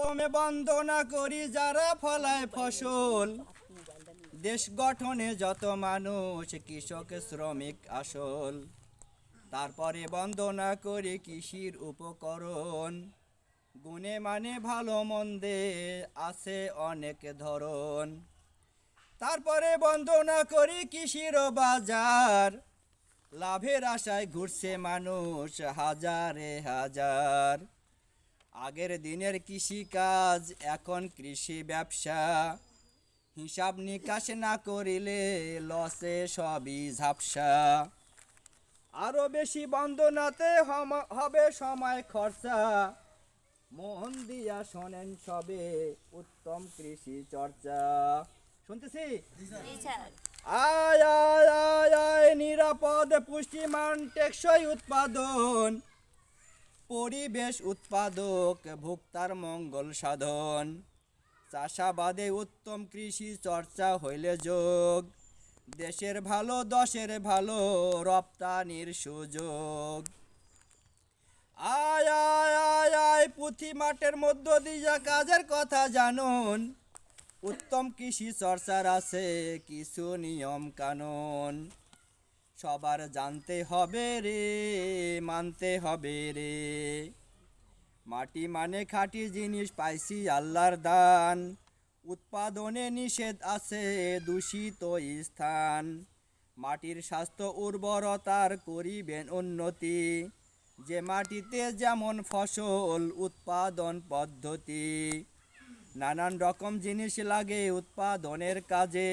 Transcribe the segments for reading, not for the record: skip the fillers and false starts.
তুমি বন্দনা করি যারা ফলায় ফসল, দেশ গঠনে যত মানুষ কৃষক শ্রমিক আসল। তারপরে বন্দনা করি কৃষির উপকরণ, গুণে মানে ভালো মন্দে আছে অনেক ধরন। তারপরে বন্দনা করি কৃষির বাজার, লাভের আশায় ঘুরছে মানুষ হাজারে হাজার। আগের দিনের কৃষিকাজ এখন কৃষি ব্যবসা, হিসাব নিকাশ না করিলে লসে সবই ঝাপসা। আরো বেশি বন্দনাতে হবে সময় খরচা, মন দিয়া শোনেন সবে উত্তম কৃষি চর্চা। শুনতেছি? আয় আয় আয় আয় নিরাপদ পুষ্টিমান টেকসই উৎপাদন, পরিবেশ উৎপাদক ভোক্তার মঙ্গল সাধন। চাষাবাদে উত্তম কৃষি চর্চা হইলে যোগ, দেশের ভালো দশের ভালো রপ্তানির সুযোগ। আয় আয় আয় আয় পুঁথি মাঠের মধ্য দিয়া কাজের কথা জানুন, উত্তম কৃষি চর্চার আছে কিছু নিয়ম কানুন। সবার জানতে হবে রে, মানতে হবে রে। মাটি মানে খাঁটি জিনিস পাইছি আল্লাহর দান, উৎপাদনে নিষেধ আছে দূষিত স্থান। মাটির স্বাস্থ্য উর্বরতার করিবেন উন্নতি, যে মাটিতে যেমন ফসল উৎপাদন পদ্ধতি। নানান রকম জিনিস লাগে উৎপাদনের কাজে,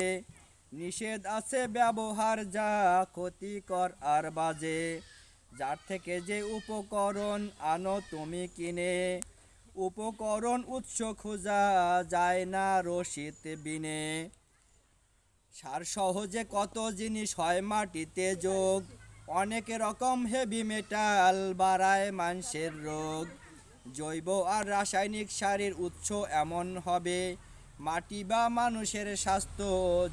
নিষেধ আছে ব্যবহার যা ক্ষতিকর আর বাজে। যার থেকে যে উপকরণ আনো তুমি কিনে, উপকরণ উৎস খোঁজা যায় না রসিদ বিনে। সার সহজে কত জিনিস হয় মাটিতে যোগ, অনেক রকম হেভি মেটাল বাড়ায় মানুষের রোগ। জৈব আর রাসায়নিক সারের উৎস এমন হবে, মাটি বা মানুষের স্বাস্থ্য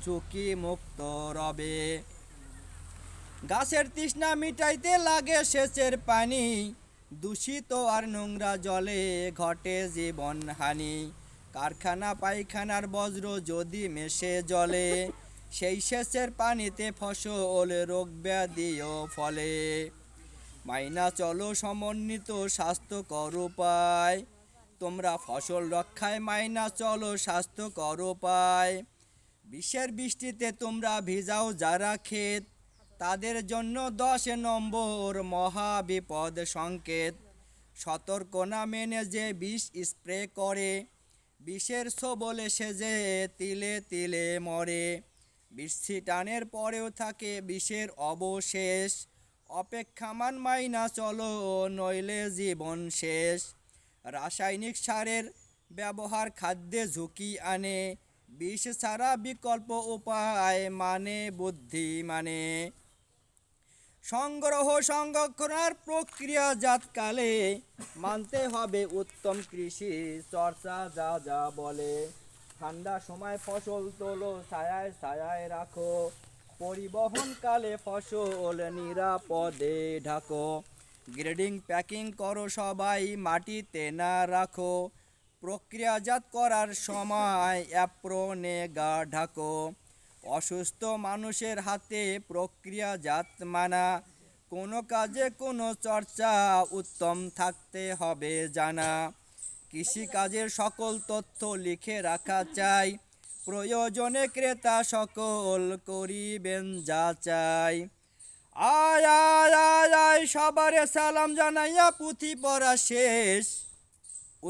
ঝুঁকি মুক্ত রবে। গাছের তৃষ্ণা মিটাইতে লাগে সেচের পানি, দূষিত আর নোংরা জলে ঘটে জীবন হানি। কারখানা পায়খানার বজ্র যদি মেশে জলে, সেই সেচের পানিতে ফসল রোগ ব্যাধিও ফলে। মাইনা চলো সমন্বিত স্বাস্থ্যকর উপায়, তোমরা ফসল রক্ষায় মাইনা চলো স্বাস্থ্যকর উপায়। বিশ্বের বৃষ্টিতে তোমরা ভিজাও যারা ক্ষেত, তাদের জন্য 10 নম্বর মহা বিপদ সংকেত। সতর্ক না মেনে যে বিষ স্প্রে করে, বিষের ছোবলে সে যে তিলে তিলে মরে। বিষ ছিটানের পরেও থাকে বিষের অবশেষ, অপেক্ষামান মাইনা চলো নইলে জীবন শেষ। রাসায়নিক সারের ব্যবহার খাদ্যে ঝুঁকি আনে, বিষ ছাড়া বিকল্প উপায় মানে বুদ্ধি মানে। সংগ্রহ সংরক্ষণের প্রক্রিয়াজাতকালে মানতে হবে উত্তম কৃষি চর্চা যা যা বলে। ঠান্ডা সময় ফসল তোলো ছায়ায় ছায়ায় রাখো, পরিবহনকালে ফসল নিরাপদে ঢাকো। গ্রেডিং প্যাকিং করো সবাই মাটিতে না রাখো, প্রক্রিয়াজাত করার সময় অ্যাপ্রনে গা ঢাকো। অসুস্থ মানুষের হাতে প্রক্রিয়াজাত মানা, কোনো কাজে কোনো চর্চা উত্তম থাকতে হবে জানা। কৃষিকাজের সকল তথ্য লিখে রাখা চাই, প্রয়োজনে ক্রেতা সকল করিবেন যাচাই। আয় আয় আয় আয় সবারে সালাম জানাইয়া পুঁথি পড়া শেষ,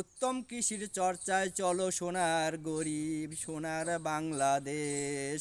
উত্তম কৃষির চর্চায় চলো সোনার গরিব সোনার বাংলাদেশ।